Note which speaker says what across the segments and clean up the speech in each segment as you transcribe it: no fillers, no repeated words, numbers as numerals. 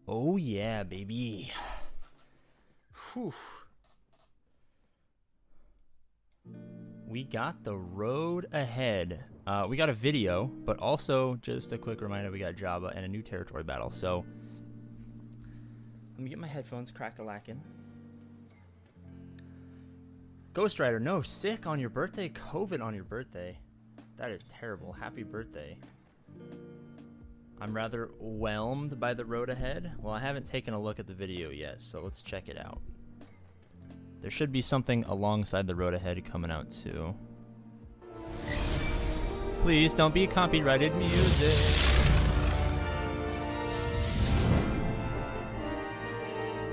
Speaker 1: Oh yeah, baby. Whew. We got the road ahead. We got a video, but also just a quick reminder, we got Jabba and a new territory battle. So let me get my headphones crack-a-lackin'. Ghost Rider, no, sick on your birthday? COVID on your birthday. That is terrible. Happy birthday. I'm rather whelmed by the road ahead. Well, I haven't taken a look at the video yet, so let's check it out. There should be something alongside the road ahead coming out too. Please don't be copyrighted music.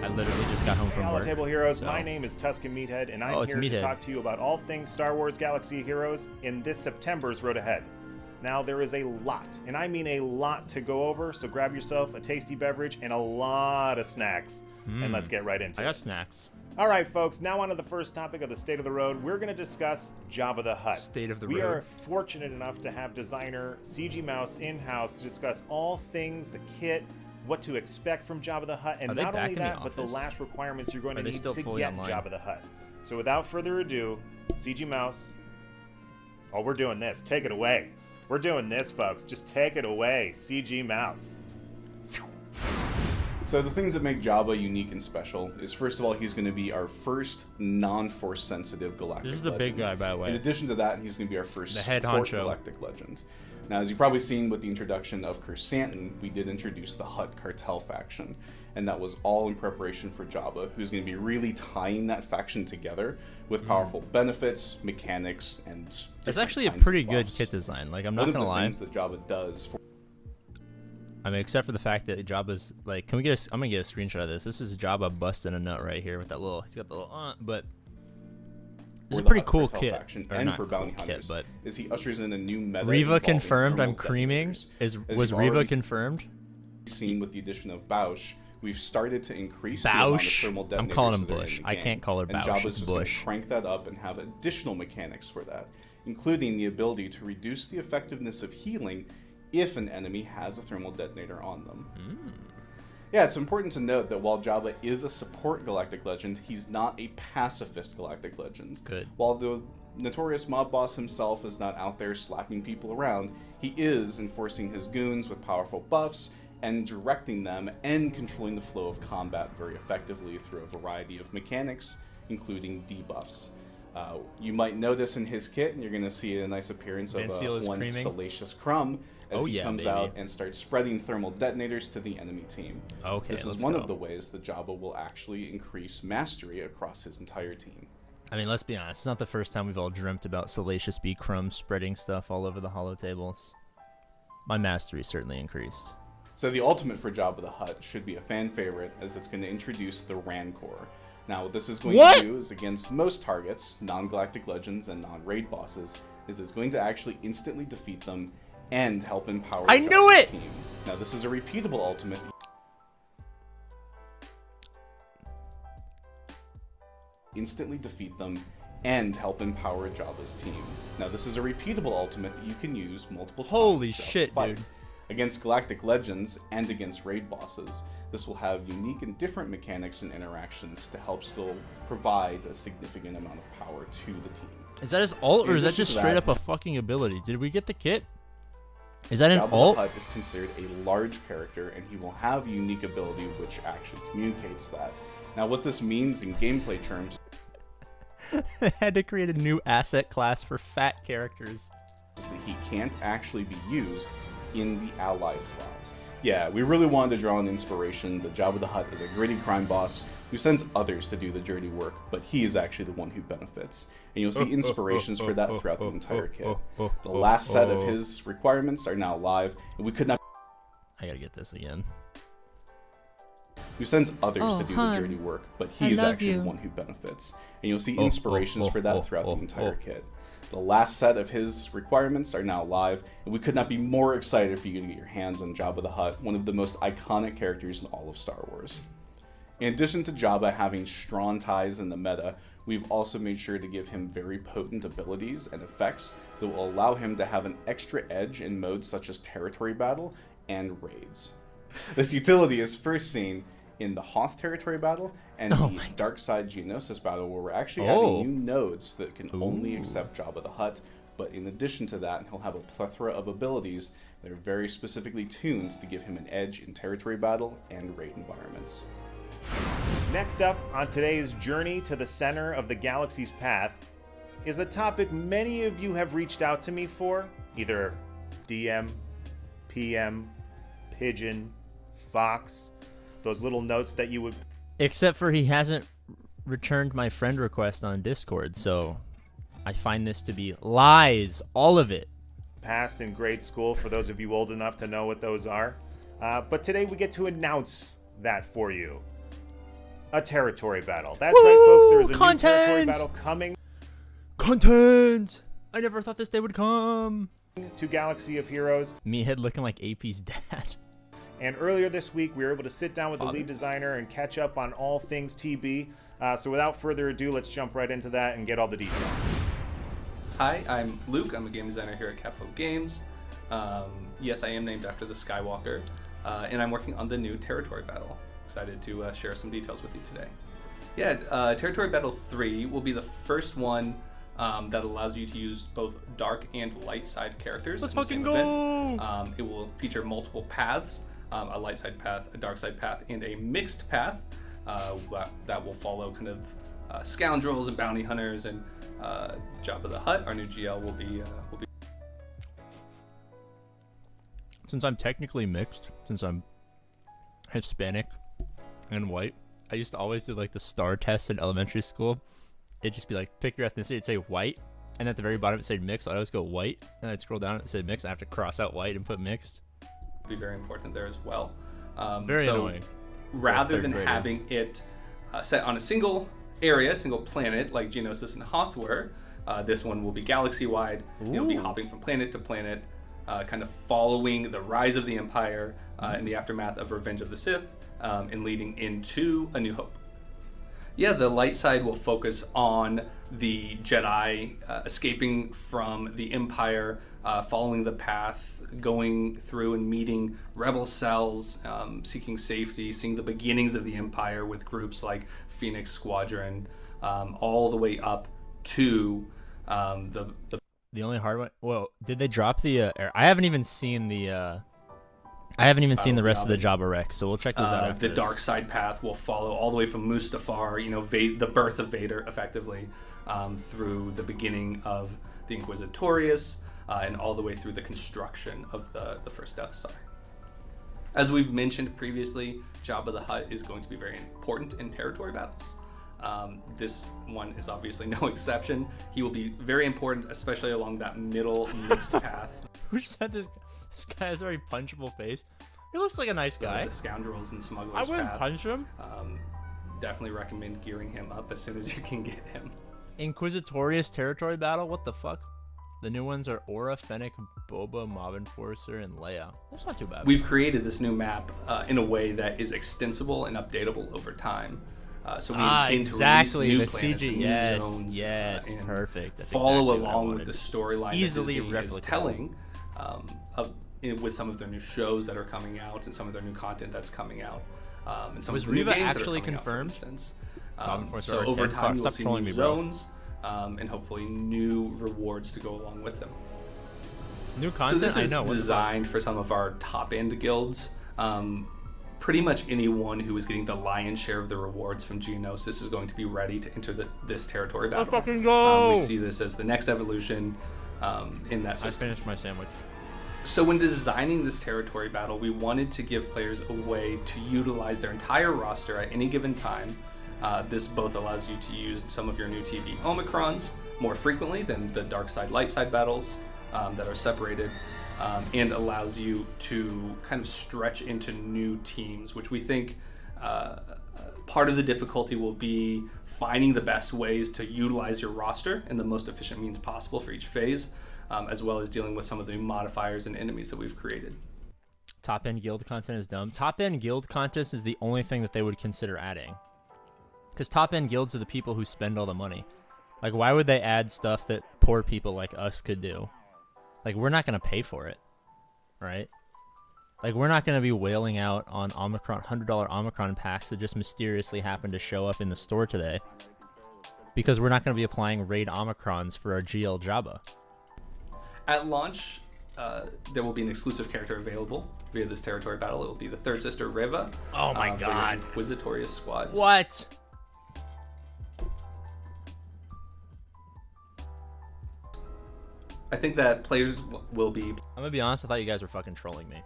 Speaker 1: I literally just got home from work.
Speaker 2: Table Heroes,
Speaker 1: so.
Speaker 2: my name is Tuscan Meathead, and I'm here
Speaker 1: Meathead.
Speaker 2: to talk to you about all things Star Wars Galaxy Heroes in this September's Road Ahead. Now, there is a lot, and I mean a lot, to go over, so grab yourself a tasty beverage and a lot of snacks, and let's get right into it.
Speaker 1: I got snacks.
Speaker 2: All right, folks, now on to the first topic of the State of the Road. We're going to discuss Jabba the Hutt.
Speaker 1: State of the
Speaker 2: We
Speaker 1: road.
Speaker 2: are fortunate enough to have designer CG Mouse in-house to discuss all things the kit, what to expect from Jabba the Hutt, and not only that, but the last requirements you're going to need to get Jabba the Hutt. So without further ado, CG Mouse, oh, we're doing this. Take it away. We're doing this, folks. Just take it away, CG Mouse.
Speaker 3: So the things that make Jabba unique and special is, first of all, he's going to be our first non-force sensitive galactic legend.
Speaker 1: This is the big guy, by the way.
Speaker 3: In addition to that, he's going to be our first
Speaker 1: head
Speaker 3: support
Speaker 1: honcho
Speaker 3: galactic legend. Now, as you've probably seen with the introduction of Chrysanthemum, we did introduce the Hutt Cartel faction, and that was all in preparation for Jabba, who's going to be really tying that faction together with powerful benefits, mechanics, and
Speaker 1: It's actually a
Speaker 3: kinds
Speaker 1: pretty
Speaker 3: of
Speaker 1: good
Speaker 3: buffs.
Speaker 1: kit design. Like, I'm not
Speaker 3: One
Speaker 1: gonna
Speaker 3: of the
Speaker 1: lie.
Speaker 3: things that Jabba does for
Speaker 1: I mean, except for the fact that Jabba's like, can we get? I'm gonna get a screenshot of this. This is Jabba busting a nut right here with that little. He's got the little, but it's a
Speaker 3: the
Speaker 1: pretty
Speaker 3: Hutt
Speaker 1: cool
Speaker 3: Cartel
Speaker 1: kit.
Speaker 3: faction
Speaker 1: Or
Speaker 3: and
Speaker 1: not
Speaker 3: for bounty
Speaker 1: cool
Speaker 3: hunters,
Speaker 1: kit, but
Speaker 3: is he ushers in a new meta.
Speaker 1: Riva
Speaker 3: involving
Speaker 1: confirmed. I'm
Speaker 3: thermal
Speaker 1: creaming.
Speaker 3: detonators.
Speaker 1: Was
Speaker 3: you've
Speaker 1: Riva
Speaker 3: already
Speaker 1: confirmed?
Speaker 3: seen with the addition of Bausch, we've started to increase the amount of
Speaker 1: Bausch.
Speaker 3: thermal detonators
Speaker 1: I'm calling him
Speaker 3: that are in
Speaker 1: Bush.
Speaker 3: the
Speaker 1: I
Speaker 3: game.
Speaker 1: can't call her
Speaker 3: And
Speaker 1: Bausch.
Speaker 3: Jabba's
Speaker 1: It's
Speaker 3: just gonna
Speaker 1: Bush.
Speaker 3: crank that up and have additional mechanics for that, including the ability to reduce the effectiveness of healing if an enemy has a thermal detonator on them. Yeah, it's important to note that while Jabba is a support galactic legend, he's not a pacifist galactic legend.
Speaker 1: Good.
Speaker 3: While the notorious mob boss himself is not out there slapping people around, he is enforcing his goons with powerful buffs and directing them and controlling the flow of combat very effectively through a variety of mechanics, including debuffs. You might notice in his kit, and you're going to see a nice appearance
Speaker 1: Van
Speaker 3: of
Speaker 1: Seal is
Speaker 3: one
Speaker 1: creaming.
Speaker 3: Salacious Crumb as
Speaker 1: Oh,
Speaker 3: he
Speaker 1: yeah,
Speaker 3: comes
Speaker 1: baby.
Speaker 3: out and starts spreading thermal detonators to the enemy team.
Speaker 1: Okay,
Speaker 3: This
Speaker 1: let's
Speaker 3: is one
Speaker 1: go.
Speaker 3: of the ways that Jabba will actually increase mastery across his entire team.
Speaker 1: I mean, let's be honest. It's not the first time we've all dreamt about Salacious B. Crumb spreading stuff all over the holo tables. My mastery certainly increased.
Speaker 3: So the ultimate for Jabba the Hutt should be a fan favorite, as it's going to introduce the Rancor. Now, what this is going to do is, against most targets, non-galactic legends and non-raid bosses, is it's going to actually instantly defeat them and help empower
Speaker 1: I knew
Speaker 3: Jabba's
Speaker 1: it!
Speaker 3: team. Now, this is a repeatable ultimate. Instantly defeat them and help empower Jabba's team. Now, this is a repeatable ultimate that you can use multiple times.
Speaker 1: Holy
Speaker 3: throughout the
Speaker 1: shit,
Speaker 3: fight.
Speaker 1: dude.
Speaker 3: Against galactic legends and against raid bosses, this will have unique and different mechanics and interactions to help still provide a significant amount of power to the team.
Speaker 1: Is that his ult, or
Speaker 3: In
Speaker 1: is that
Speaker 3: addition
Speaker 1: just
Speaker 3: to
Speaker 1: straight
Speaker 3: that-
Speaker 1: up a fucking ability? Did we get the kit? Is that an
Speaker 3: Jabba the
Speaker 1: ult?
Speaker 3: Hutt is considered a large character, and he will have a unique ability which actually communicates that. Now, what this means in gameplay terms
Speaker 1: They had to create a new asset class for fat characters.
Speaker 3: is that he can't actually be used in the ally slot. Yeah, we really wanted to draw an inspiration that Jabba the Hutt is a gritty crime boss who sends others to do the dirty work, but he is actually the one who benefits. And you'll see inspirations for that throughout the entire kit. The last set of his requirements are now live, and we could not
Speaker 1: I gotta get this again.
Speaker 3: who sends others
Speaker 4: Oh,
Speaker 3: to do
Speaker 4: hon,
Speaker 3: the dirty work, but
Speaker 4: I
Speaker 3: he is
Speaker 4: love
Speaker 3: actually
Speaker 4: you.
Speaker 3: the one who benefits. And you'll see inspirations for that throughout the entire kit. The last set of his requirements are now live, and we could not be more excited for you to get your hands on Jabba the Hutt, one of the most iconic characters in all of Star Wars. In addition to Jabba having strong ties in the meta, we've also made sure to give him very potent abilities and effects that will allow him to have an extra edge in modes such as territory battle and raids. This utility is first seen in the Hoth territory battle and the Dark Side Geonosis battle, where we're actually adding new nodes that can only accept Jabba the Hutt. But in addition to that, he'll have a plethora of abilities that are very specifically tuned to give him an edge in territory battle and raid environments.
Speaker 2: Next up on today's journey to the center of the galaxy's path is a topic many of you have reached out to me for, either DM, PM, Pigeon, Fox, those little notes that you would...
Speaker 1: Except for he hasn't returned my friend request on Discord, so I find this to be lies, all of it.
Speaker 2: Passed in grade school, for those of you old enough to know what those are. But today we get to announce that for you. A territory battle. That's right, folks. There is a new territory battle coming.
Speaker 1: Content! I never thought this day would come.
Speaker 2: To Galaxy of Heroes.
Speaker 1: Meathead looking like AP's dad.
Speaker 2: And earlier this week, we were able to sit down with the lead designer and catch up on all things TB. So without further ado, let's jump right into that and get all the details.
Speaker 4: Hi, I'm Luke. I'm a game designer here at Capital Games. Yes, I am named after the Skywalker, and I'm working on the new Territory Battle. Excited to share some details with you today. Yeah, Territory Battle 3 will be the first one that allows you to use both dark and light side characters.
Speaker 1: Let's fucking go!
Speaker 4: It will feature multiple paths, a light side path, a dark side path, and a mixed path that will follow kind of scoundrels and bounty hunters, and Jabba the Hutt, our new GL, will be.
Speaker 1: Since I'm technically mixed, since I'm Hispanic and white, I used to always do like the star test in elementary school. It'd just be like, pick your ethnicity. It'd say white, and at the very bottom it said mixed. I'd always go white, and I'd scroll down and it said mixed. I have to cross out white and put mixed.
Speaker 4: Be very important there as well.
Speaker 1: Very annoying.
Speaker 4: Rather than having it set on a single area, single planet like Geonosis and Hoth were, this one will be galaxy-wide. You'll be hopping from planet to planet, kind of following the rise of the Empire in the aftermath of Revenge of the Sith, and leading into A New Hope. Yeah, the light side will focus on the Jedi escaping from the Empire, following the path, going through and meeting rebel cells, seeking safety, seeing the beginnings of the Empire with groups like Phoenix Squadron, all the way up to
Speaker 1: the only hard one. Well, did they drop the? I haven't even seen the. I haven't even seen the rest of the Jabba Rex, so we'll check this out after
Speaker 4: the dark side path will follow all the way from Mustafar, the birth of Vader, effectively, through the beginning of the Inquisitorius, and all the way through the construction of the first Death Star. As we've mentioned previously, Jabba the Hutt is going to be very important in territory battles. This one is obviously no exception. He will be very important, especially along that middle mixed path.
Speaker 1: Who said this? This guy has a very punchable face. He looks like a nice guy.
Speaker 4: The scoundrels and smugglers
Speaker 1: I wouldn't
Speaker 4: path.
Speaker 1: punch him.
Speaker 4: Definitely recommend gearing him up as soon as you can get him.
Speaker 1: Inquisitorius territory battle? What the fuck? The new ones are Aura, Fennec, Boba, Mob Enforcer, and Leia. That's not too bad.
Speaker 4: We've created this new map in a way that is extensible and updatable over time. So we intend to release new planets and new zones.
Speaker 1: Yes, perfect. That's
Speaker 4: follow
Speaker 1: exactly
Speaker 4: along with the storyline
Speaker 1: easily
Speaker 4: that Disney is telling, with some of their new shows that are coming out and some of their new content that's coming out. And some
Speaker 1: was
Speaker 4: of the new
Speaker 1: Reva
Speaker 4: games
Speaker 1: actually
Speaker 4: that are coming
Speaker 1: confirmed?
Speaker 4: out, so over time you'll see new zones and hopefully new rewards to go along with them.
Speaker 1: New content?
Speaker 4: So this is
Speaker 1: I know.
Speaker 4: designed for some of our top-end guilds. Pretty much anyone who is getting the lion's share of the rewards from Geonosis is going to be ready to enter this territory battle.
Speaker 1: Let's fucking go!
Speaker 4: We see this as the next evolution in that system.
Speaker 1: I finished my sandwich.
Speaker 4: So when designing this territory battle, we wanted to give players a way to utilize their entire roster at any given time. This both allows you to use some of your new TV Omicrons more frequently than the dark side, light side battles that are separated. And allows you to kind of stretch into new teams, which we think part of the difficulty will be finding the best ways to utilize your roster in the most efficient means possible for each phase, as well as dealing with some of the modifiers and enemies that we've created.
Speaker 1: Top-end guild content is dumb. Top-end guild content is the only thing that they would consider adding. Because top-end guilds are the people who spend all the money. Like, why would they add stuff that poor people like us could do? Like, we're not going to pay for it, right? Like, we're not going to be wailing out on Omicron $100 Omicron packs that just mysteriously happen to show up in the store today, because we're not going to be applying raid Omicrons for our GL Jabba.
Speaker 4: At launch, there will be an exclusive character available via this territory battle. It will be the third sister Reva.
Speaker 1: Oh my god.
Speaker 4: Inquisitorious squads.
Speaker 1: What?
Speaker 4: I think that players will be...
Speaker 1: I'm gonna be honest, I thought you guys were fucking trolling me.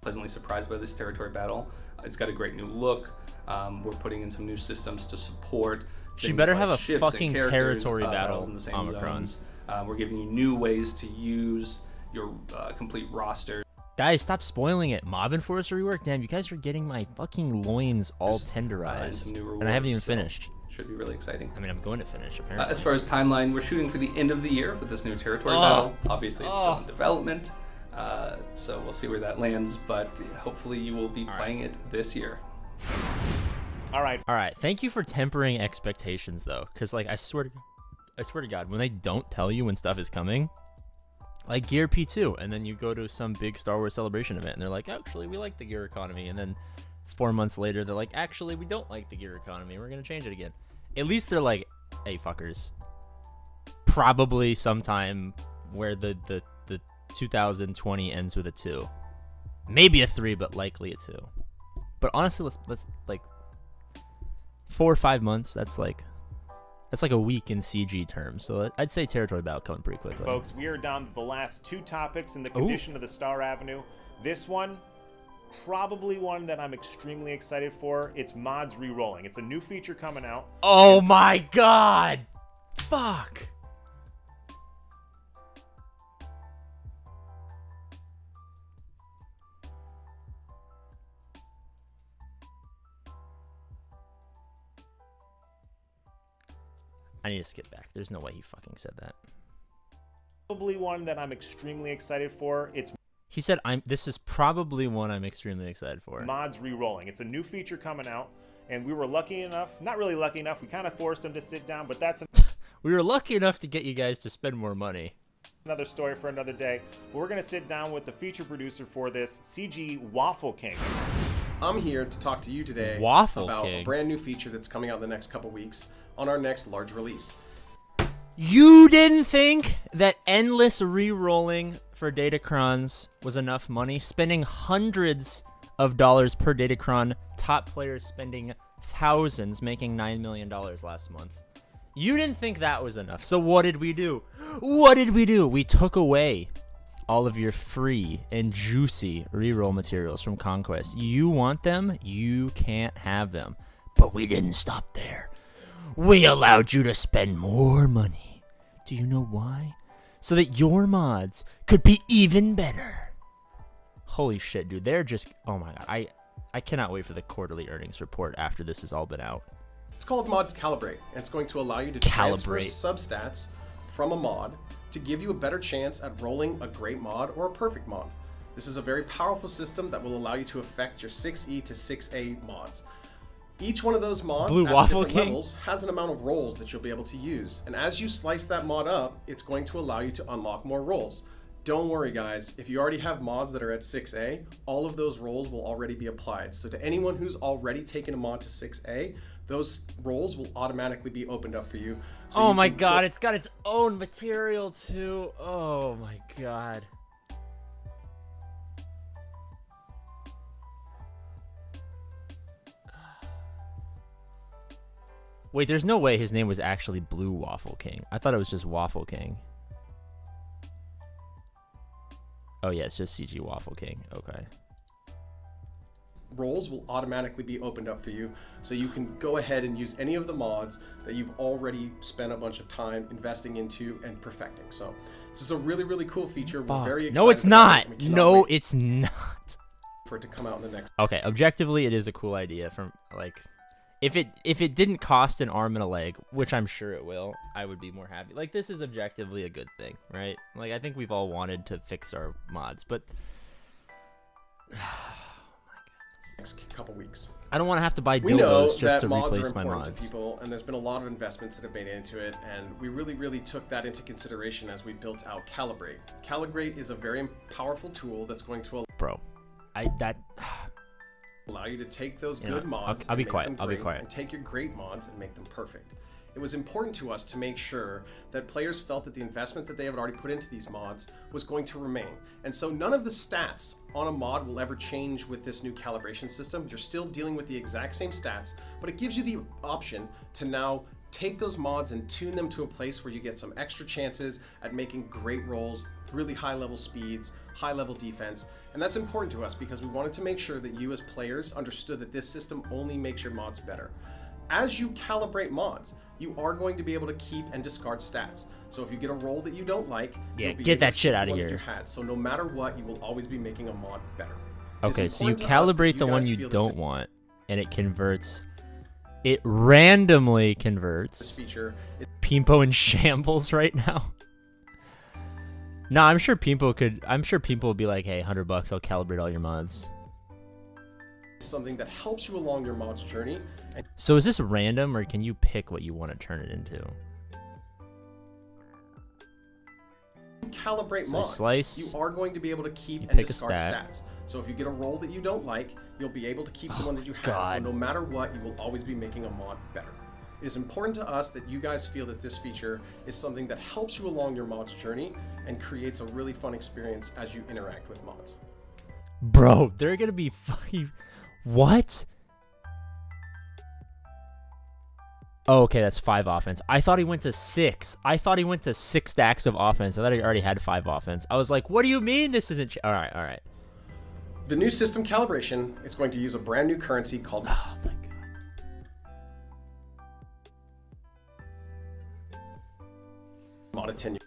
Speaker 4: Pleasantly surprised by this territory battle. It's got a great new look. We're putting in some new systems to support.
Speaker 1: She better have a fucking territory battle,
Speaker 4: in the same
Speaker 1: Omicron.
Speaker 4: Zones. We're giving you new ways to use your complete roster.
Speaker 1: Guys, stop spoiling it. Mob Enforcer rework? Damn, you guys are getting my fucking loins all tenderized. And I haven't even finished.
Speaker 4: Should be really exciting.
Speaker 1: I mean, I'm going to finish, apparently.
Speaker 4: As far as timeline, we're shooting for the end of the year with this new territory battle. Obviously, it's still in development, so we'll see where that lands, but hopefully you will be playing it this year.
Speaker 2: All right.
Speaker 1: Thank you for tempering expectations, though, because, like, I swear to God, when they don't tell you when stuff is coming, like Gear P2, and then you go to some big Star Wars Celebration event, and they're like, actually, we like the gear economy, and then 4 months later, they're like, actually, we don't like the gear economy, we're going to change it again. At least they're like, hey, fuckers. Probably sometime where the 2020 ends with a 2. Maybe a 3, but likely a 2. But honestly, let's like 4 or 5 months, that's like a week in CG terms. So I'd say territory battle coming pretty quickly.
Speaker 2: Folks, we are down to the last 2 topics in the condition of the Star Avenue. This one, probably one that I'm extremely excited for. It's mods re-rolling. It's a new feature coming out.
Speaker 1: Oh my god! Fuck! I need to skip back. There's no way he fucking said that.
Speaker 2: Probably one that I'm extremely excited for.
Speaker 1: He said, this is probably one I'm extremely excited for.
Speaker 2: Mods re-rolling. It's a new feature coming out, and we were lucky enough, not really lucky enough, we kind of forced them to sit down, but that's
Speaker 1: we were lucky enough to get you guys to spend more money.
Speaker 2: Another story for another day. But we're going to sit down with the feature producer for this, CG Waffle King.
Speaker 5: I'm here to talk to you today
Speaker 1: about
Speaker 5: a brand new feature that's coming out in the next couple weeks on our next large release.
Speaker 1: You didn't think that endless re-rolling for Datacrons was enough money? Spending hundreds of dollars per Datacron, top players spending thousands, making $9 million last month. You didn't think that was enough. So what did we do? We took away all of your free and juicy reroll materials from Conquest. You want them? You can't have them. But we didn't stop there. We allowed you to spend more money. Do you know why? So that your mods could be even better. Holy shit, dude. They're just... Oh my god. I cannot wait for the quarterly earnings report after this has all been out.
Speaker 5: It's called Mods Calibrate, and it's going to allow you to transfer substats from a mod to give you a better chance at rolling a great mod or a perfect mod. This is a very powerful system that will allow you to affect your 6E to 6A mods. Each one of those mods at different levels has an amount of rolls that you'll be able to use. And as you slice that mod up, it's going to allow you to unlock more rolls. Don't worry guys, if you already have mods that are at 6A, all of those rolls will already be applied. So to anyone who's already taken a mod to 6A, those rolls will automatically be opened up for you. So
Speaker 1: oh my god, it's got its own material too. Oh my god. Wait, there's no way his name was actually Blue Waffle King. I thought it was just Waffle King. Oh yeah, it's just CG Waffle King. Okay.
Speaker 5: Roles will automatically be opened up for you, so you can go ahead and use any of the mods that you've already spent a bunch of time investing into and perfecting. So this is a really, really cool feature. We're very excited.
Speaker 1: No, it's not. No, it's not.
Speaker 5: For it to come out in the next.
Speaker 1: Okay, objectively, it is a cool idea. From like, if it didn't cost an arm and a leg, which I'm sure it will, I would be more happy. Like, this is objectively a good thing, right? Like, I think we've all wanted to fix our mods, but.
Speaker 5: Next couple weeks.
Speaker 1: I don't want to have to buy dildos just to replace my mods.
Speaker 5: To people, and there's been a lot of investments that have been into it, and we really, really took that into consideration as we built out Calibrate. Calibrate is a very powerful tool that's going to allow...
Speaker 1: Bro,
Speaker 5: allow you to take those good mods.
Speaker 1: I'll be quiet. I'll be quiet.
Speaker 5: And take your great mods and make them perfect. It was important to us to make sure that players felt that the investment that they have already put into these mods was going to remain. And so none of the stats on a mod will ever change with this new calibration system. You're still dealing with the exact same stats, but it gives you the option to now take those mods and tune them to a place where you get some extra chances at making great rolls, really high level speeds, high level defense. And that's important to us because we wanted to make sure that you as players understood that this system only makes your mods better. As you calibrate mods, you are going to be able to keep and discard stats. So if you get a roll that you don't like,
Speaker 1: yeah, get that shit out of here.
Speaker 5: So no matter what, you will always be making a mod better.
Speaker 1: Okay, so you calibrate the one you don't want, and it converts. It randomly converts.
Speaker 5: This feature is
Speaker 1: Pimpo in shambles right now. No, I'm sure Pimpo would be like, hey, $100, I'll calibrate all your mods.
Speaker 5: Something that helps you along your mod's journey.
Speaker 1: So is this random, or can you pick what you want to turn it into?
Speaker 5: Calibrate mods.
Speaker 1: Slice,
Speaker 5: you are going to be able to keep and discard stats. So if you get a roll that you don't like, you'll be able to keep the one that you have. So no matter what, you will always be making a mod better. It is important to us that you guys feel that this feature is something that helps you along your mod's journey and creates a really fun experience as you interact with mods.
Speaker 1: Bro, they're gonna be fucking... What? Oh, okay, that's 5 offense. I thought he went to 6. I thought he went to 6 stacks of offense. I thought he already had 5 offense. I was like, what do you mean this isn't... All right, all right.
Speaker 5: The new system calibration is going to use a brand new currency called...
Speaker 1: Oh, my God.
Speaker 5: Mod attenuators.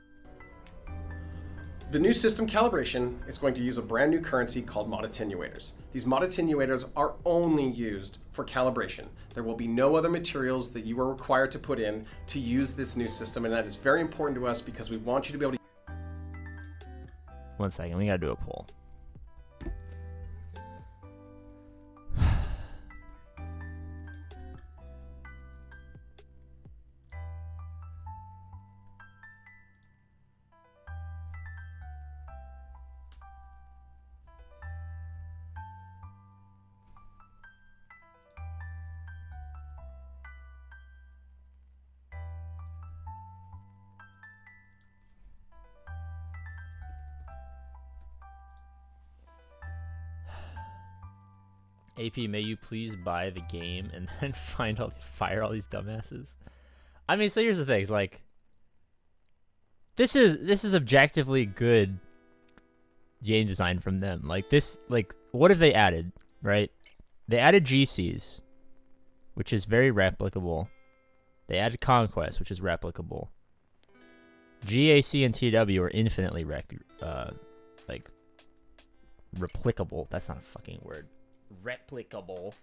Speaker 5: The new system calibration is going to use a brand new currency called mod attenuators. These mod attenuators are only used for calibration. There will be no other materials that you are required to put in to use this new system, and that is very important to us because we want you to be able to...
Speaker 1: 1 second, we gotta do a poll. AP, may you please buy the game and then fire all these dumbasses? I mean, so here's the thing. It's like, this is objectively good game design from them. Like this, like, what have they added, right? They added GCs, which is very replicable. They added Conquest, which is replicable. GAC and TW are infinitely replicable. That's not a fucking word. Replicable.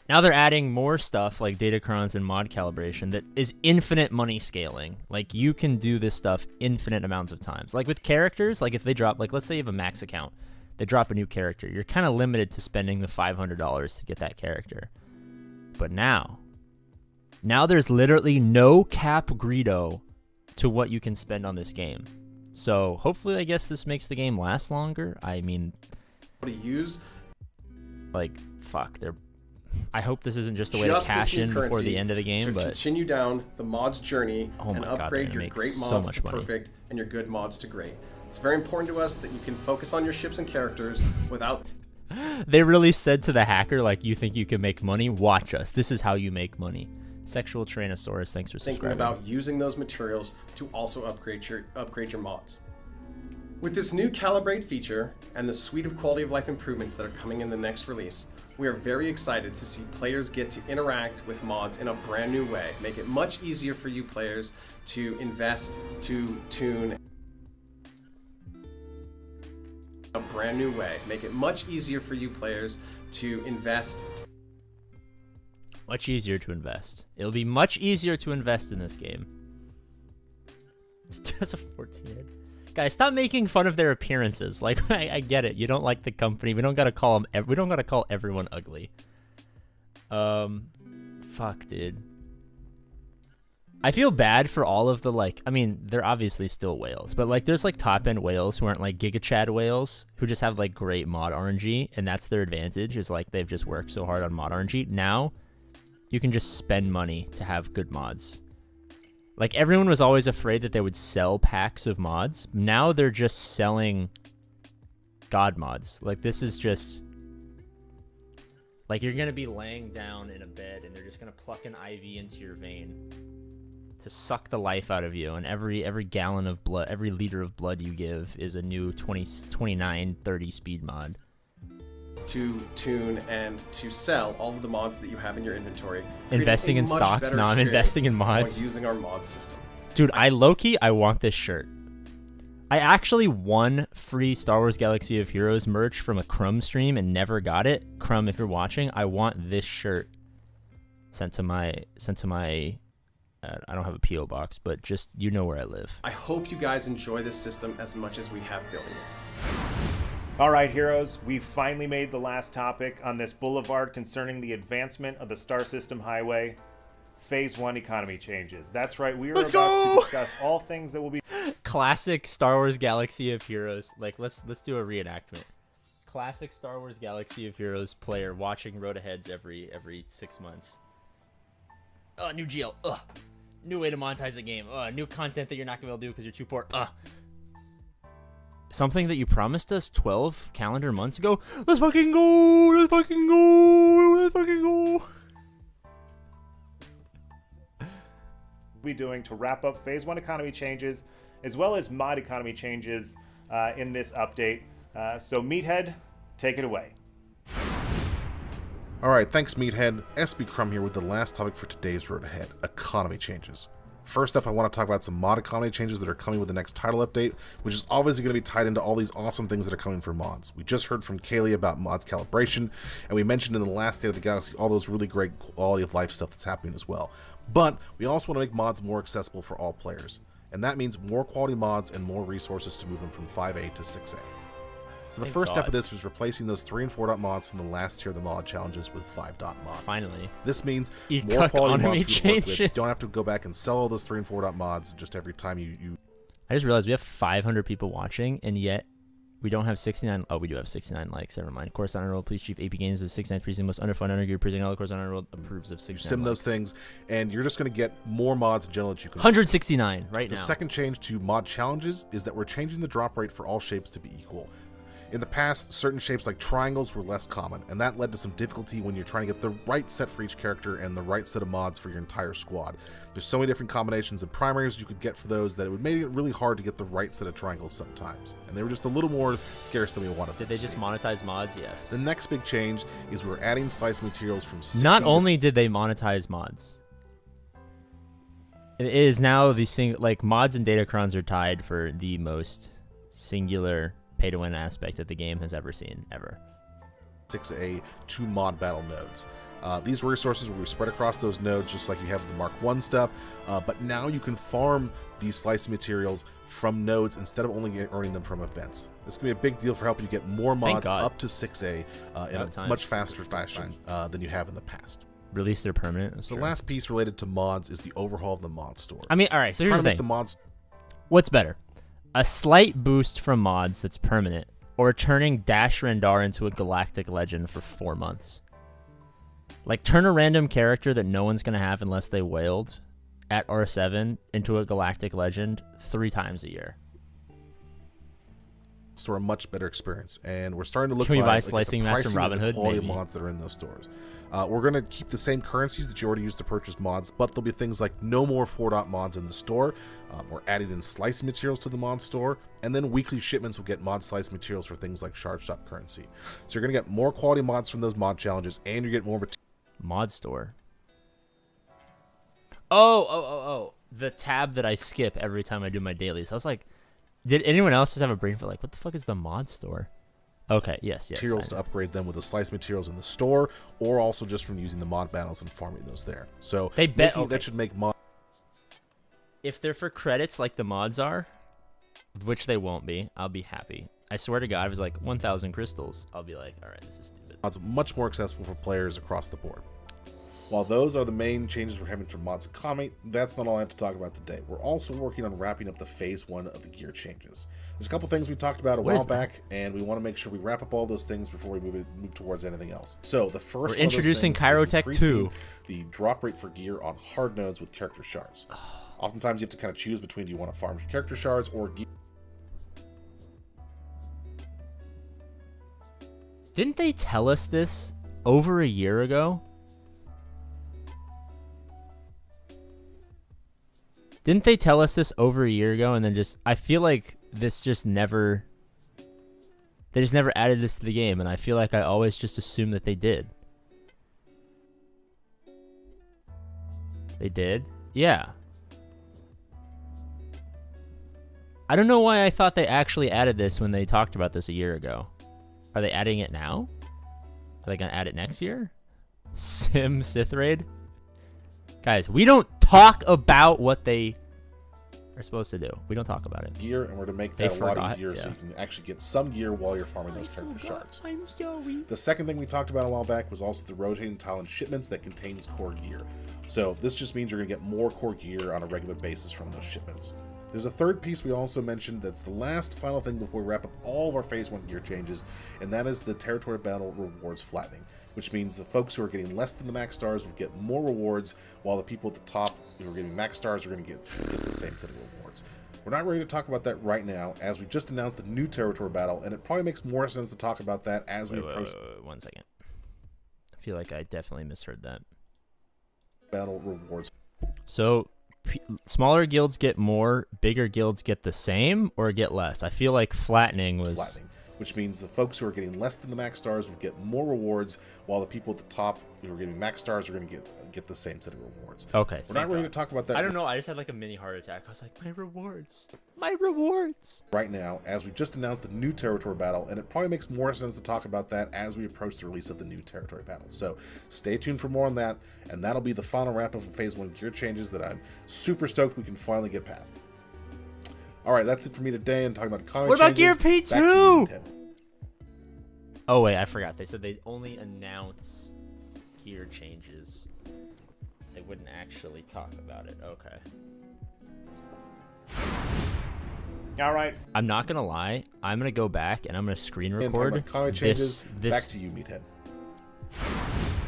Speaker 1: Now they're adding more stuff like datacrons and mod calibration that is infinite money scaling. Like, you can do this stuff infinite amounts of times. Like with characters, like if they drop, like let's say you have a max account, they drop a new character, you're kind of limited to spending the $500 to get that character. But now there's literally no cap Greedo to what you can spend on this game. So hopefully, I guess this makes the game last longer. I mean,
Speaker 5: to use,
Speaker 1: like, fuck, I hope this isn't just a way to cash in before the end of the game, but
Speaker 5: continue down the mod's journey and upgrade your great mods to
Speaker 1: money.
Speaker 5: Perfect and your good mods to great. It's very important to us that you can focus on your ships and characters without...
Speaker 1: They really said to the hacker, like, you think you can make money? Watch us. This is how you make money. Sexual Tyrannosaurus, thanks for subscribing.
Speaker 5: Thinking about using those materials to also upgrade your mods. With this new Calibrate feature and the suite of quality of life improvements that are coming in the next release, we are very excited to see players get to interact with mods in a brand new way. Make it much easier for you players to invest, to tune. A brand new way. Make it much easier for you players to invest.
Speaker 1: Much easier to invest. It'll be much easier to invest in this game. It's just a 14-head. Guys, stop making fun of their appearances. Like, I get it. You don't like the company. We don't gotta call them. We don't gotta call everyone ugly. Fuck, dude. I feel bad for all of the, like, I mean, they're obviously still whales, but, like, there's, like, top-end whales who aren't, like, Giga Chad whales who just have, like, great mod RNG, and that's their advantage, is, like, they've just worked so hard on mod RNG. Now, you can just spend money to have good mods. Like, everyone was always afraid that they would sell packs of mods. Now they're just selling god mods. Like, this is just... Like, you're going to be laying down in a bed, and they're just going to pluck an IV into your vein to suck the life out of you, and every gallon of blood, every liter of blood you give is a new 29, 30 speed mod.
Speaker 5: To tune and to sell all of the mods that you have in your inventory.
Speaker 1: Investing in stocks? No, I'm investing in mods.
Speaker 5: Using our mod system.
Speaker 1: Dude, I want this shirt. I actually won free Star Wars Galaxy of Heroes merch from a Crumb stream and never got it. Crumb, if you're watching, I want this shirt sent to my I don't have a P.O. box, but just, you know where I live.
Speaker 5: I hope you guys enjoy this system as much as we have building it.
Speaker 2: All right, heroes, we finally made the last topic on this boulevard concerning the advancement of the Star System Highway. Phase 1 economy changes. That's right, we are about to discuss all things that will be...
Speaker 1: Classic Star Wars Galaxy of Heroes. Like, let's do a reenactment. Classic Star Wars Galaxy of Heroes player watching Road Aheads every 6 months. New GL. New way to monetize the game. New content that you're not going to be able to do because you're too poor. Something that you promised us 12 calendar months ago. Let's fucking go! Let's fucking go! Let's fucking go!
Speaker 2: Be doing to wrap up Phase 1 economy changes, as well as mod economy changes in this update. So Meathead, take it away.
Speaker 6: Alright, thanks Meathead. SB Crumb here with the last topic for today's Road Ahead, economy changes. First up, I want to talk about some mod economy changes that are coming with the next title update, which is obviously going to be tied into all these awesome things that are coming for mods. We just heard from Kaylee about mods calibration, and we mentioned in the last State of the Galaxy all those really great quality of life stuff that's happening as well. But we also want to make mods more accessible for all players, and that means more quality mods and more resources to move them from 5A to 6A. So the first step of this was replacing those 3 and 4 dot mods from the last tier of the mod challenges with 5 dot mods.
Speaker 1: Finally.
Speaker 6: This means more quality mods to work with. You don't have to go back and sell all those 3 and 4 dot mods just every time you...
Speaker 1: I just realized we have 500 people watching, and yet we don't have 69... Oh, we do have 69 likes. Never mind. Course Honor Roll, Police Chief, APGAINS of 69 Precinct, most underfund, undergeared precinct, all the Course Honor Roll approves of 69
Speaker 6: Sim
Speaker 1: likes.
Speaker 6: those things, and you're just going to get more mods in general that you can...
Speaker 1: 169 right now.
Speaker 6: The second change to mod challenges is that we're changing the drop rate for all shapes to be equal. In the past, certain shapes like triangles were less common, and that led to some difficulty when you're trying to get the right set for each character and the right set of mods for your entire squad. There's so many different combinations and primaries you could get for those that it would make it really hard to get the right set of triangles sometimes, and they were just a little more scarce than we wanted.
Speaker 1: Did they just monetize mods? Yes.
Speaker 6: The next big change is we're adding slice materials from 16
Speaker 1: Not only did they monetize mods, it is now the like mods and datacrons are tied for the most singular pay-to-win aspect that the game has ever seen, ever.
Speaker 6: 6A to mod battle nodes. These resources will be spread across those nodes just like you have the Mark 1 stuff, but now you can farm these slice materials from nodes instead of only earning them from events. This is going to be a big deal for helping you get more mods up to 6A in a much faster fashion than you have in the past.
Speaker 1: Release their permanent.
Speaker 6: The last piece related to mods is the overhaul of the mod store.
Speaker 1: I mean, alright, so here's the thing. What's better? A slight boost from mods that's permanent, or turning Dash Rendar into a galactic legend for 4 months. Like, turn a random character that no one's going to have unless they whaled at R7 into a galactic legend 3 times a year.
Speaker 6: Store a much better experience, and we're starting to look
Speaker 1: Can we buy
Speaker 6: like
Speaker 1: slicing mats from Robinhood?
Speaker 6: Quality of mods that are in those stores. We're going to keep the same currencies that you already used to purchase mods, but there'll be things like no more 4 dot mods in the store. We're adding in slice materials to the mod store, and then weekly shipments will get mod slice materials for things like shard shop currency. So you're going to get more quality mods from those mod challenges, and you get more
Speaker 1: mod store. Oh, the tab that I skip every time I do my dailies. I was like, did anyone else just have a brain for like, what the fuck is the mod store? Okay, yes.
Speaker 6: Materials to upgrade them with the slice materials in the store, or also just from using the mod battles and farming those there. So that should make mod.
Speaker 1: If they're for credits like the mods are, which they won't be, I'll be happy. I swear to God, if it was like 1,000 crystals, I'll be like, all right, this is stupid.
Speaker 6: Mods much more accessible for players across the board. While those are the main changes we're having from Mods Economy, that's not all I have to talk about today. We're also working on wrapping up the Phase 1 of the gear changes. There's a couple things we talked about a while back, and we want to make sure we wrap up all those things before we move towards anything else. So the first
Speaker 1: we're introducing Chirotech 2.
Speaker 6: The drop rate for gear on hard nodes with character shards. Oftentimes you have to kind of choose between do you want to farm character shards or gear.
Speaker 1: Didn't they tell us this over a year ago? Didn't they tell us this over a year ago and then just... I feel like this just never... They just never added this to the game, and I feel like I always just assumed that they did. They did? Yeah. I don't know why I thought they actually added this when they talked about this a year ago. Are they adding it now? Are they going to add it next year? Sim Sith Raid? Guys, we don't talk about what they are supposed to do. We don't talk about it.
Speaker 6: Gear, and we're to make that a lot easier so you can actually get some gear while you're farming those character shards.
Speaker 1: I'm sorry.
Speaker 6: The second thing we talked about a while back was also the rotating tile and shipments that contains core gear. So this just means you're going to get more core gear on a regular basis from those shipments. There's a third piece we also mentioned that's the last final thing before we wrap up all of our Phase 1 gear changes, and that is the territory battle rewards flattening, which means the folks who are getting less than the max stars will get more rewards, while the people at the top who are getting max stars are going to get the same set of rewards. We're not ready to talk about that right now, as we just announced the new territory battle, and it probably makes more sense to talk about that as we approach...
Speaker 1: Wait, 1 second. I feel like I definitely misheard that.
Speaker 6: Battle rewards.
Speaker 1: So... smaller guilds get more, bigger guilds get the same or get less. I feel like flattening was...
Speaker 6: Flattening, which means the folks who are getting less than the max stars will get more rewards, while the people at the top who are getting max stars are going to get the same set of rewards.
Speaker 1: Okay.
Speaker 6: We're not ready to talk about that.
Speaker 1: I don't know. I just had like a mini heart attack. I was like, my rewards. My rewards.
Speaker 6: Right now, as we just announced the new territory battle, and it probably makes more sense to talk about that as we approach the release of the new territory battle. So stay tuned for more on that, and that'll be the final wrap-up of Phase 1 gear changes that I'm super stoked we can finally get past. Alright, that's it for me today, and talking about economy
Speaker 1: changes. What about Gear P2? Oh, wait, I forgot. They said they'd only announce gear changes. They wouldn't actually talk about it. Okay.
Speaker 2: All right.
Speaker 1: I'm not going to lie. I'm going to go back and I'm going to screen record this.
Speaker 6: Back to you, Meathead.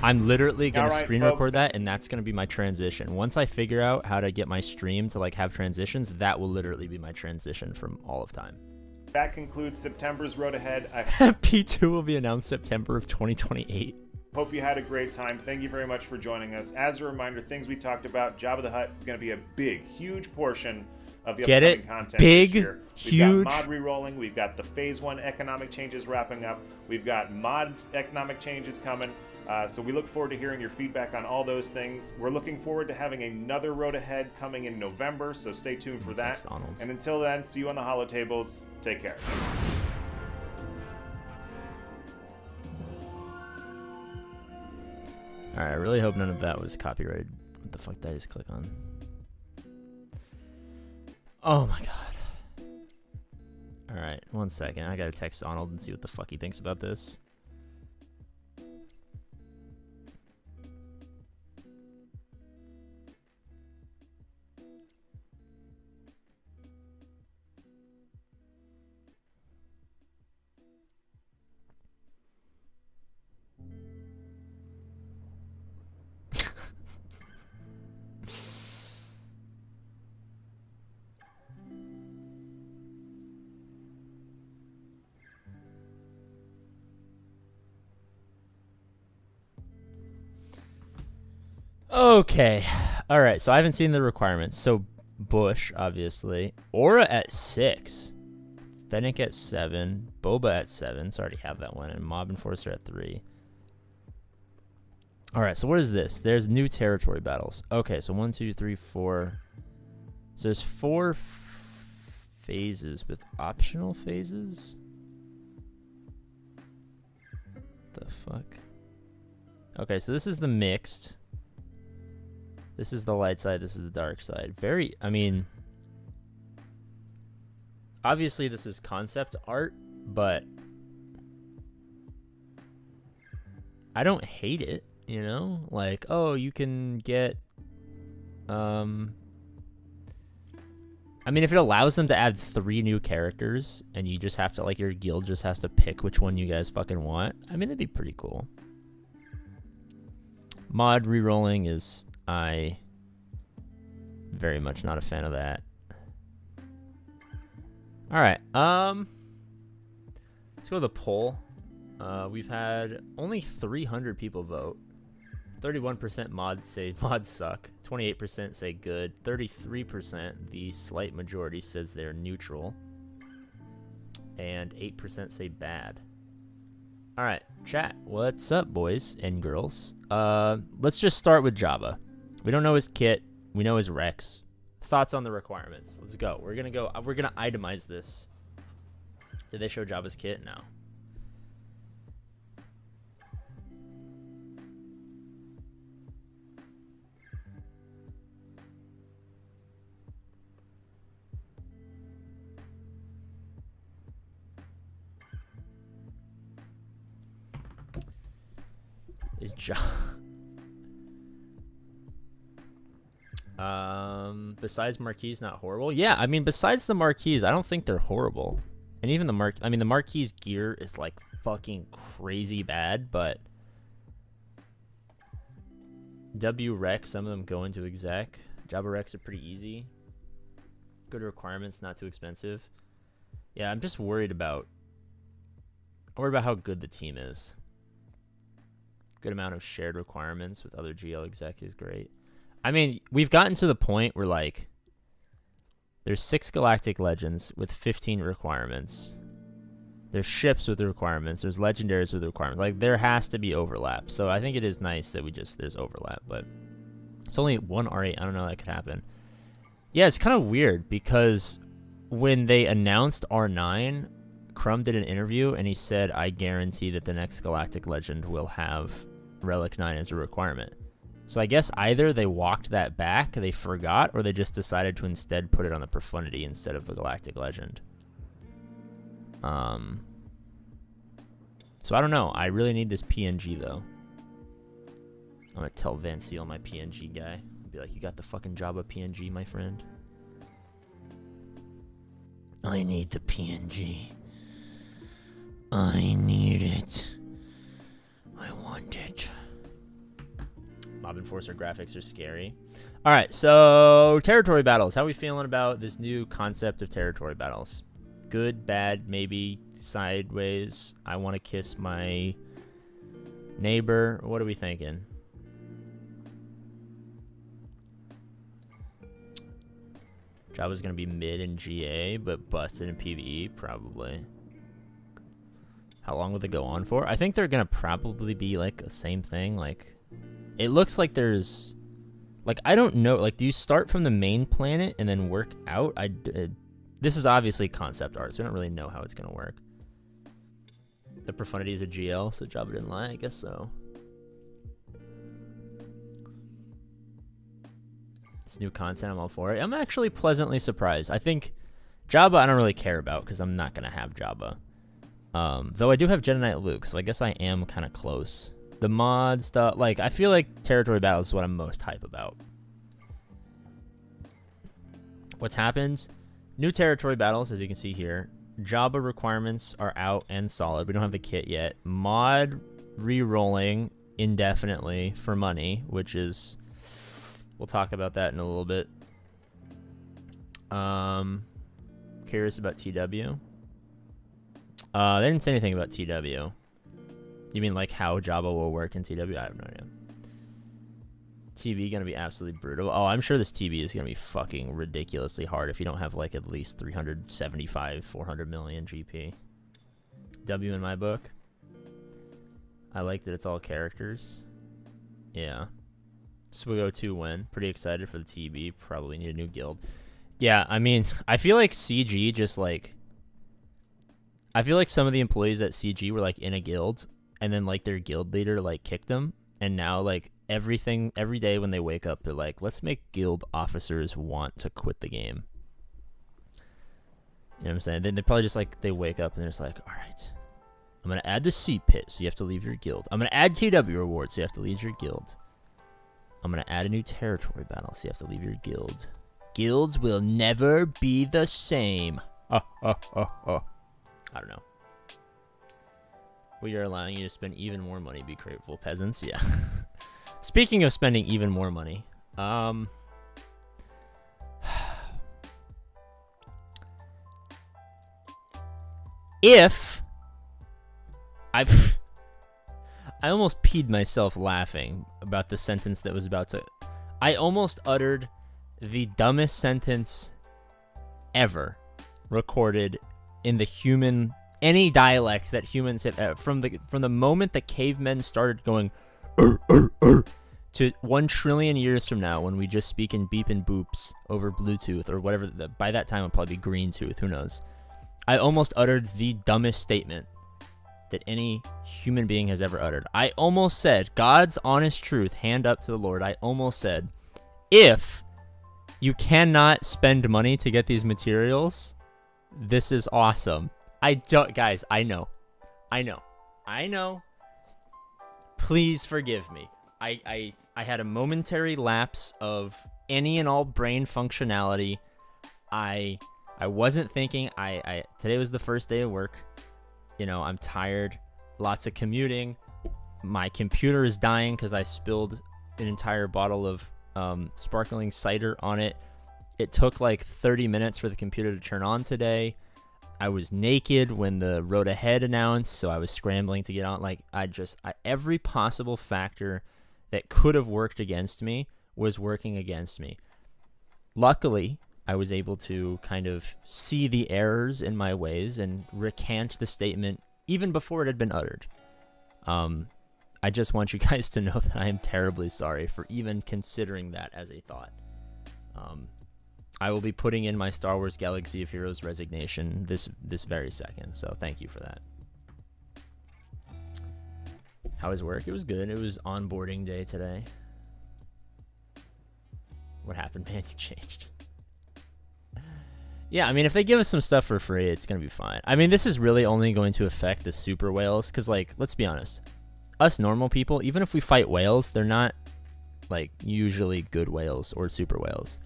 Speaker 1: I'm literally going to screen record that, and that's going to be my transition. Once I figure out how to get my stream to like have transitions, that will literally be my transition from all of time.
Speaker 2: That concludes September's Road Ahead.
Speaker 1: P2 will be announced September of 2028.
Speaker 2: Hope you had a great time. Thank you very much for joining us. As a reminder, things we talked about, Jabba the Hutt is going to be a big, huge portion of the upcoming content
Speaker 1: big,
Speaker 2: this year.
Speaker 1: Huge.
Speaker 2: We've got mod re-rolling. We've got the Phase 1 economic changes wrapping up. We've got mod economic changes coming. So we look forward to hearing your feedback on all those things. We're looking forward to having another Road Ahead coming in November, so stay tuned for that. And until then, see you on the holotables. Take care.
Speaker 1: Alright, I really hope none of that was copyrighted. What the fuck did I just click on? Oh my god. Alright, 1 second. I gotta text Donald and see what the fuck he thinks about this. Okay. All right. So I haven't seen the requirements. So Bush, obviously. Aura at 6. Fennec at 7. Boba at 7. So I already have that one. And Mob Enforcer at 3. All right. So what is this? There's new territory battles. Okay. So 1, 2, 3, 4. So there's 4 phases with optional phases. The fuck? Okay. So this is the mixed. This is the light side, this is the dark side. I mean, obviously this is concept art, but I don't hate it. You know, like, oh, you can get, I mean, if it allows them to add 3 new characters and you just have to, like, your guild just has to pick which one you guys fucking want, I mean, that'd be pretty cool. Mod rerolling is, I very much not a fan of that. All right, let's go to the poll. We've had only 300 people vote. 31% mods say mods suck. 28% say good. 33%, the slight majority, says they're neutral. And 8% say bad. All right, chat. What's up, boys and girls? Let's just start with Jabba. We don't know his kit. We know his Rex. Thoughts on the requirements? Let's go. We're gonna itemize this. Did they show Jabba's kit? No. Is besides Marquis not horrible? Yeah, I mean, besides the Marquis, I don't think they're horrible. And even the the Marquis gear is like fucking crazy bad, but W Rec, some of them go into exec. Jabba Recs are pretty easy. Good requirements, not too expensive. Yeah, I'm just worried about how good the team is. Good amount of shared requirements with other GL exec is great. I mean, we've gotten to the point where, like, there's 6 Galactic Legends with 15 requirements. There's ships with the requirements. There's legendaries with the requirements. Like, there has to be overlap. So I think it is nice that there's overlap, but it's only 1 R8. I don't know how that could happen. Yeah, it's kind of weird because when they announced R9, Crumb did an interview and he said, I guarantee that the next Galactic Legend will have Relic 9 as a requirement. So I guess either they walked that back, they forgot, or they just decided to instead put it on the Profundity instead of the Galactic Legend. So I don't know. I really need this PNG though. I'm gonna tell Van Seal, my PNG guy. Be like, you got the fucking Jabba PNG, my friend? I need the PNG. I need it. I want it. Mob Enforcer graphics are scary. All right, so territory battles. How are we feeling about this new concept of territory battles? Good, bad, maybe sideways. I want to kiss my neighbor. What are we thinking? Jabba's going to be mid in GA, but busted in PvE, probably. How long will they go on for? I think they're going to probably be, like, the same thing. Like, it looks like there's... Like, I don't know. Like, do you start from the main planet and then work out? This is obviously concept art, so we don't really know how it's going to work. The Profundity is a GL, so Jabba didn't lie. I guess so. It's new content. I'm all for it. I'm actually pleasantly surprised. I think Jabba I don't really care about because I'm not going to have Jabba. Though I do have Jedi Knight Luke, so I guess I am kind of close. The mod stuff, like, I feel like territory battles is what I'm most hype about. What's happened? New territory battles, as you can see here. Jabba requirements are out and solid. We don't have the kit yet. Mod re-rolling indefinitely for money, which is... We'll talk about that in a little bit. Curious about TW. They didn't say anything about TW. You mean like how Jabba will work in TW? I have no idea. TV gonna be absolutely brutal. Oh, I'm sure this TV is gonna be fucking ridiculously hard if you don't have like at least 375, 400 million GP. W in my book. I like that it's all characters. Yeah. SWGOH 2 win. Pretty excited for the TB. Probably need a new guild. Yeah, I mean, I feel like CG just like... I feel like some of the employees at CG were like in a guild, and then like their guild leader like kicked them, and now like every day when they wake up, they're like, let's make guild officers want to quit the game. You know what I'm saying? Then they probably just like, they wake up and they're just like, all right, I'm going to add the sea pit, so you have to leave your guild. I'm going to add TW rewards, so you have to leave your guild. I'm going to add a new territory battle, so you have to leave your guild. Guilds will never be the same. I don't know. We are allowing you to spend even more money. Be grateful, peasants. Yeah. Speaking of spending even more money, if I almost peed myself laughing about the sentence that was about to... I almost uttered the dumbest sentence ever recorded in the human... any dialect that humans have... From the moment the cavemen started going... to 1 trillion years from now, when we just speak in beep and boops over Bluetooth or whatever... by that time, it'll probably be green tooth. Who knows? I almost uttered the dumbest statement that any human being has ever uttered. I almost said, God's honest truth, hand up to the Lord. I almost said, if you cannot spend money to get these materials, this is awesome. Guys, I know. Please forgive me. I had a momentary lapse of any and all brain functionality. I wasn't thinking. Today was the first day of work. You know, I'm tired. Lots of commuting. My computer is dying because I spilled an entire bottle of sparkling cider on it. It took like 30 minutes for the computer to turn on today. I was naked when the road ahead announced, so I was scrambling to get on. Like, every possible factor that could have worked against me was working against me. Luckily, I was able to kind of see the errors in my ways and recant the statement even before it had been uttered. I just want you guys to know that I am terribly sorry for even considering that as a thought. I will be putting in my Star Wars Galaxy of Heroes resignation this very second, so thank you for that. How was work? It was good. It was onboarding day today. What happened, man? You changed. Yeah, I mean, if they give us some stuff for free, it's going to be fine. I mean, this is really only going to affect the super whales, because, like, let's be honest. Us normal people, even if we fight whales, they're not, like, usually good whales or super whales.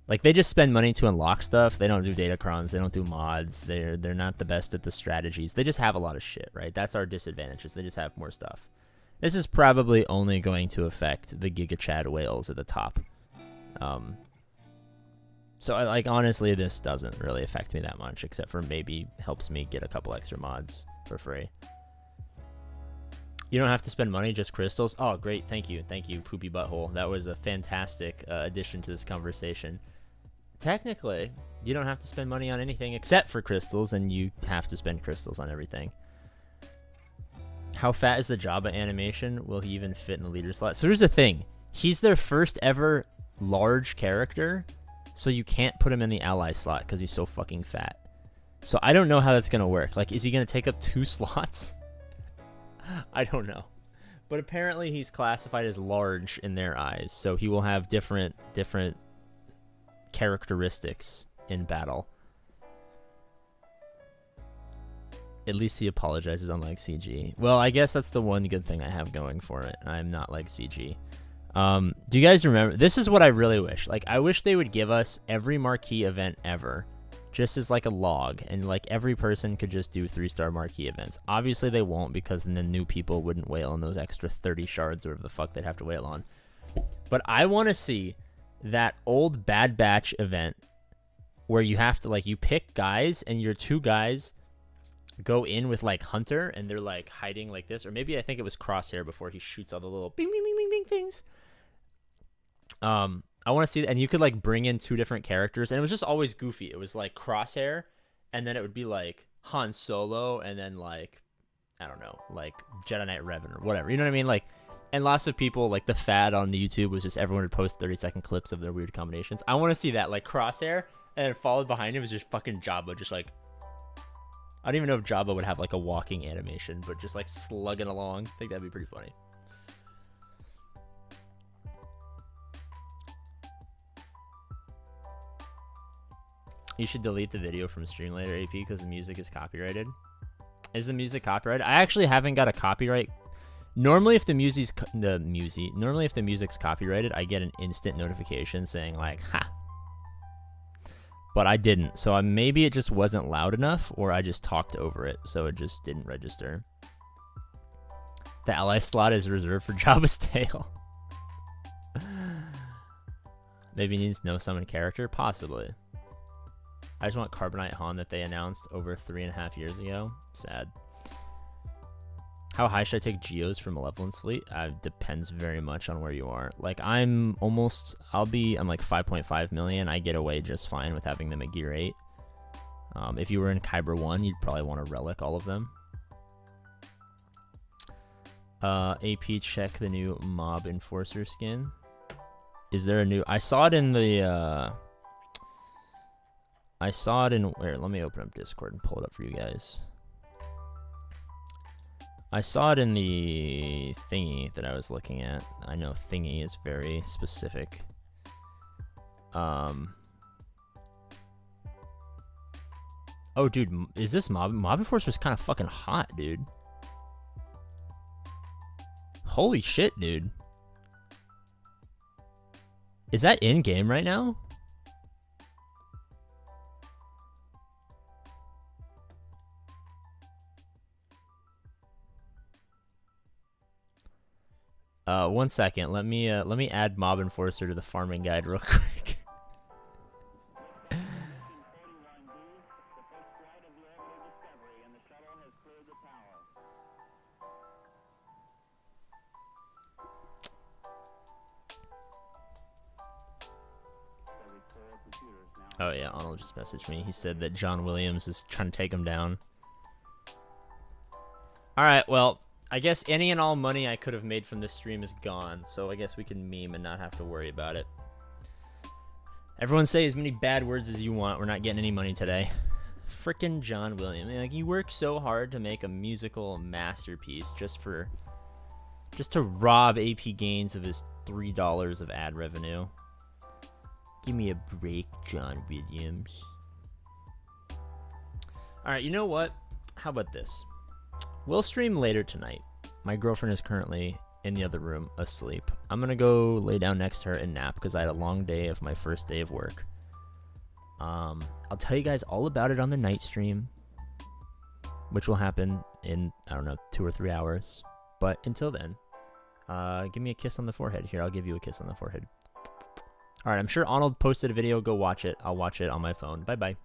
Speaker 1: Like, they just spend money to unlock stuff. They don't do datacrons. They don't do mods. They're not the best at the strategies. They just have a lot of shit, right? That's our disadvantages. They just have more stuff. This is probably only going to affect the Giga Chad whales at the top. So, honestly, this doesn't really affect me that much, except for maybe helps me get a couple extra mods for free. You don't have to spend money, just crystals. Oh, great. Thank you, Poopy Butthole. That was a fantastic addition to this conversation. Technically, you don't have to spend money on anything except for crystals, and you have to spend crystals on everything. How fat is the Jabba animation? Will he even fit in the leader slot? So here's the thing. He's their first ever large character, so you can't put him in the ally slot because he's so fucking fat. So I don't know how that's going to work. Like, is he going to take up 2 slots? I don't know. But apparently he's classified as large in their eyes, so he will have different characteristics in battle. At least he apologizes, unlike CG. Well, I guess that's the one good thing I have going for it. I'm not like CG. Do you guys remember? This is what I really wish. Like, I wish they would give us every marquee event ever, just as like a log, and like every person could just do 3-star marquee events. Obviously they won't, because then new people wouldn't whale on those extra 30 shards or whatever the fuck they'd have to whale on. But I want to see that old Bad Batch event where you have to, like, you pick guys and your 2 guys go in with like Hunter and they're like hiding like this, or maybe I think it was Crosshair before he shoots all the little bing bing bing bing bing things. I want to see that, and you could like bring in 2 different characters, and it was just always goofy. It was like Crosshair, and then it would be like Han Solo, and then like, I don't know, like Jedi Knight Revan or whatever. You know what I mean? Like, and lots of people, like the fad on the YouTube was just everyone would post 30-second clips of their weird combinations. I want to see that, like Crosshair, and then followed behind him was just fucking Jabba, just like, I don't even know if Jabba would have like a walking animation, but just like slugging along. I think that'd be pretty funny. You should delete the video from Streamlater AP because the music is copyrighted. Is the music copyrighted? I actually haven't got a copyright. Normally, if the music's copyrighted, I get an instant notification saying like, "Ha." But I didn't, so maybe it just wasn't loud enough, or I just talked over it, so it just didn't register. The ally slot is reserved for Jabba's tail. Maybe he needs no summon character, possibly. I just want Carbonite Han that they announced over 3.5 years ago. Sad. How high should I take Geos for Malevolence Fleet? Depends very much on where you are. Like, I'm like 5.5 million. I get away just fine with having them at Gear 8. If you were in Kyber 1, you'd probably want to Relic all of them. AP, check the new Mob Enforcer skin. Is there a new... I saw it in the... Where? Let me open up Discord and pull it up for you guys. I saw it in the thingy that I was looking at. I know thingy is very specific. Oh, dude, is this Mob Enforcer's kind of fucking hot, dude. Holy shit, dude. Is that in-game right now? One second. Let me add Mob Enforcer to the farming guide real quick. Oh yeah, Arnold just messaged me. He said that John Williams is trying to take him down. Alright, well, I guess any and all money I could have made from this stream is gone, so I guess we can meme and not have to worry about it. Everyone say as many bad words as you want. We're not getting any money today. Frickin' John Williams. I mean, like, you work so hard to make a musical masterpiece just to rob APGAINS of his $3 of ad revenue. Give me a break, John Williams. Alright, you know what? How about this? We'll stream later tonight. My girlfriend is currently in the other room asleep. I'm gonna go lay down next to her and nap because I had a long day of my first day of work. I'll tell you guys all about it on the night stream, which will happen in, I don't know, 2 or 3 hours. But until then, give me a kiss on the forehead. Here, I'll give you a kiss on the forehead. Alright, I'm sure Arnold posted a video. Go watch it. I'll watch it on my phone. Bye-bye.